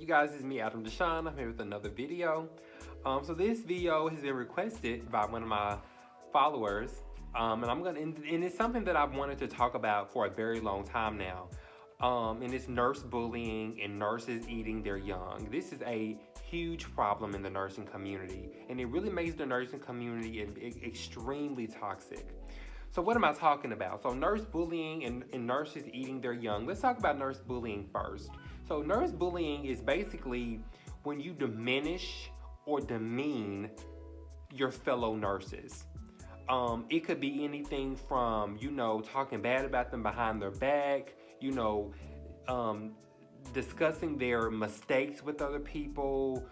you guys? It's me, Adam Deshawn. I'm here with another video. So this video has been requested by one of my followers, and it's something that I've wanted to talk about for a very long time now. And it's nurse bullying and nurses eating their young. This is a huge problem in the nursing community, and it really makes the nursing community extremely toxic. So what am I talking about? So nurse bullying and nurses eating their young. Let's talk about nurse bullying first. So nurse bullying is basically when you diminish or demean your fellow nurses. It could be anything from, talking bad about them behind their back, discussing their mistakes with other people.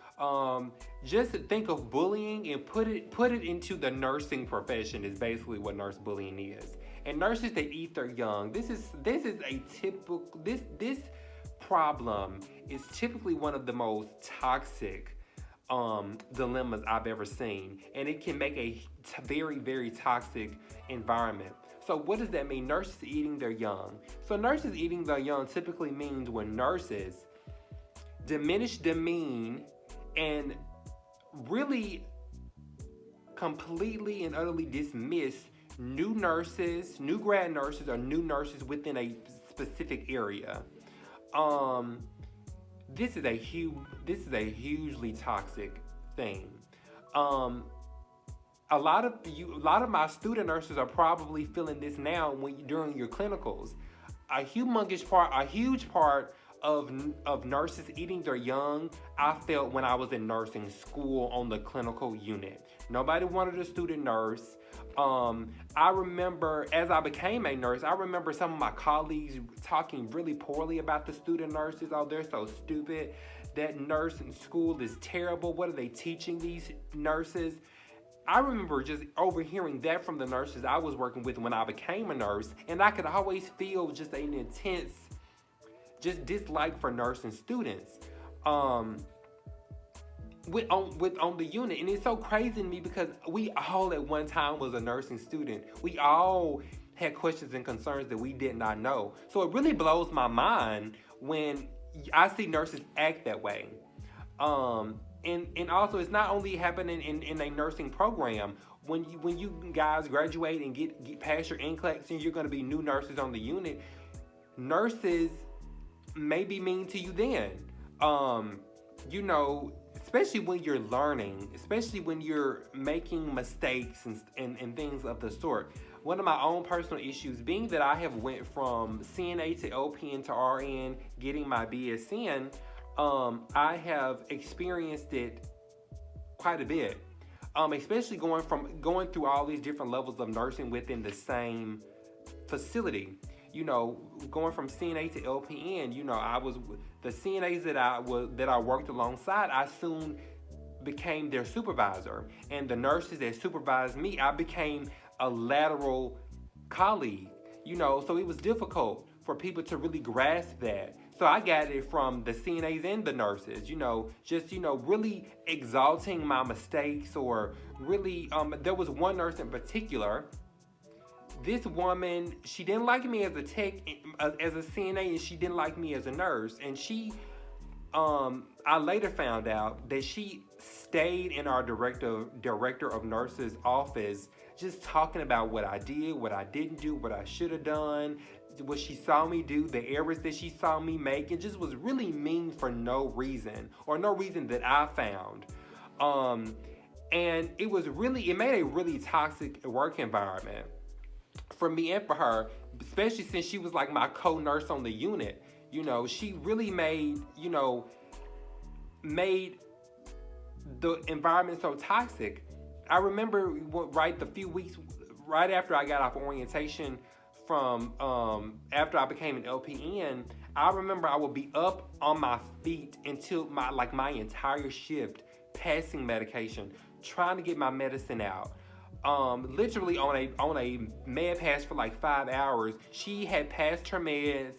Just think of bullying and put it into the nursing profession is basically what nurse bullying is. And nurses that eat their young, this is a typical this problem is typically one of the most toxic dilemmas I've ever seen, and it can make a very, very toxic environment. So what does that mean? Nurses eating their young. So nurses eating their young typically means when nurses diminish, demean, and really completely and utterly dismiss new grad nurses, or new nurses within a specific area. This is a hugely toxic thing. A lot of my student nurses are probably feeling this now during your clinicals. A huge part of nurses eating their young, I felt when I was in nursing school on the clinical unit. Nobody wanted a student nurse. I remember as I became a nurse, I remember some of my colleagues talking really poorly about the student nurses. Oh, they're so stupid. That nursing school is terrible. What are they teaching these nurses? I remember just overhearing that from the nurses I was working with when I became a nurse, and I could always feel just an intense dislike for nursing students on the unit. And it's so crazy to me because we all at one time was a nursing student. We all had questions and concerns that we did not know. So it really blows my mind when I see nurses act that way. And also, it's not only happening in a nursing program. When you guys graduate and get past your NCLEX and you're going to be new nurses on the unit, nurses may be mean to you then. Especially when you're learning, especially when you're making mistakes and things of the sort. One of my own personal issues being that I have went from CNA to LPN to RN, getting my BSN, I have experienced it quite a bit, especially going through all these different levels of nursing within the same facility. Going from CNA to LPN, I was the CNAs that I worked alongside. I soon became their supervisor, and the nurses that supervised me, I became a lateral colleague. So it was difficult for people to really grasp that. So I got it from the CNAs and the nurses, really exalting my mistakes, or really, there was one nurse in particular. This woman, she didn't like me as a tech, as a CNA, and she didn't like me as a nurse. And I later found out that she stayed in our director of nurses office, just talking about what I did, what I didn't do, what I should have done, what she saw me do, the errors that she saw me make, and just was really mean for no reason, or no reason that I found. And it made a really toxic work environment for me and for her, especially since she was like my co-nurse on the unit. She really made the environment so toxic. I remember the few weeks right after I got off orientation from after I became an LPN, I remember I would be up on my feet until my entire shift, passing medication, trying to get my medicine out. Literally on a med pass for like 5 hours. She had passed her meds,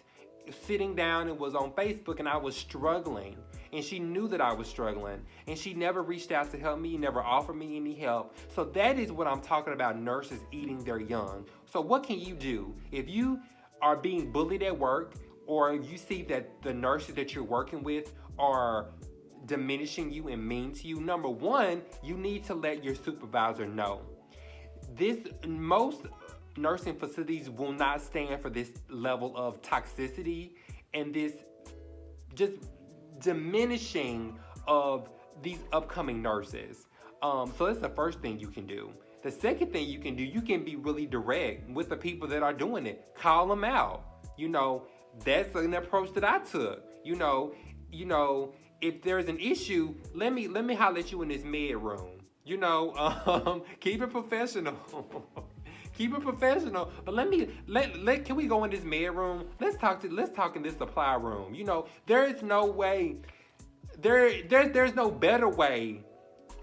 sitting down and was on Facebook, and I was struggling. And she knew that I was struggling, and she never reached out to help me, never offered me any help. So that is what I'm talking about, nurses eating their young. So what can you do if you are being bullied at work, or you see that the nurses that you're working with are diminishing you and mean to you, number one, you need to let your supervisor know. Most nursing facilities will not stand for this level of toxicity and this just diminishing of these upcoming nurses. So that's the first thing you can do. The second thing you can do, you can be really direct with the people that are doing it. Call them out. That's an approach that I took. If there's an issue, let me holler at you in this med room. Keep it professional. Keep it professional. But can we go in this med room? Let's talk in this supply room. There is no way. There's no better way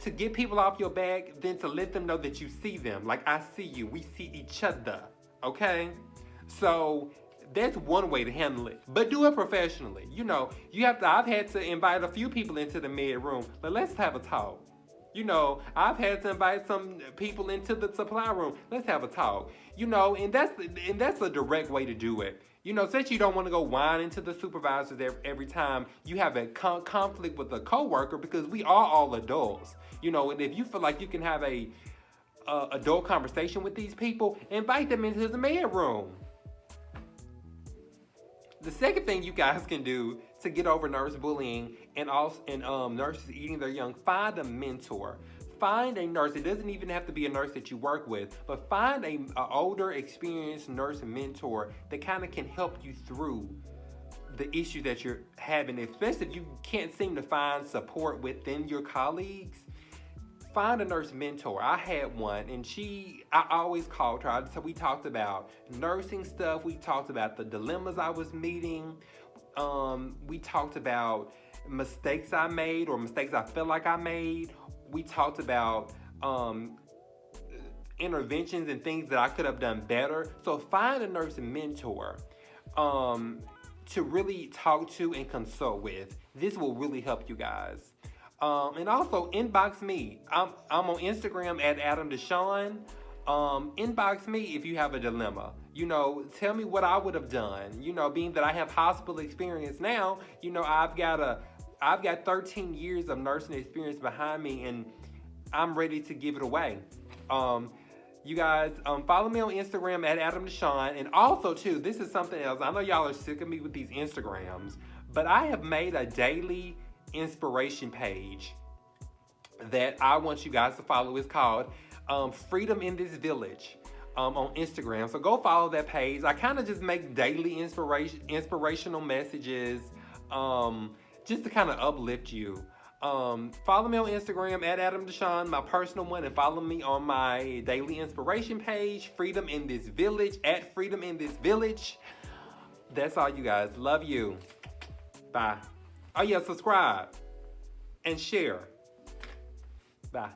to get people off your back than to let them know that you see them. Like, I see you. We see each other. Okay? So that's one way to handle it. But do it professionally. I've had to invite a few people into the med room. But let's have a talk. I've had to invite some people into the supply room. Let's have a talk. And that's a direct way to do it. Since you don't want to go whining to the supervisors every time you have a conflict with a coworker, because we are all adults. And if you feel like you can have a adult conversation with these people, invite them into the med room. The second thing you guys can do to get over nurse bullying and nurses eating their young, find a mentor. Find a nurse. It doesn't even have to be a nurse that you work with, but find an older, experienced nurse mentor that kind of can help you through the issue that you're having, especially if you can't seem to find support within your colleagues. Find a nurse mentor. I had one, and I always called her. So we talked about nursing stuff. We talked about the dilemmas I was meeting. We talked about mistakes I made or mistakes I felt like I made. We talked about interventions and things that I could have done better. So find a nurse mentor to really talk to and consult with. This will really help you guys. And also inbox me. I'm on Instagram at Adam Deshawn. Inbox me if you have a dilemma. Tell me what I would have done. Being that I have hospital experience now, I've got 13 years of nursing experience behind me, and I'm ready to give it away. You guys, follow me on Instagram at Adam Deshawn. And also, too, this is something else. I know y'all are sick of me with these Instagrams, but I have made a daily inspiration page that I want you guys to follow. It's called Freedom in This Village on Instagram. So go follow that page. I kind of just make daily inspirational messages just to kind of uplift you. Follow me on Instagram at Adam Deshawn, my personal one, and follow me on my daily inspiration page, Freedom in This Village, at Freedom in This Village. That's all, you guys. Love you. Bye. Oh yeah, subscribe and share. Bye.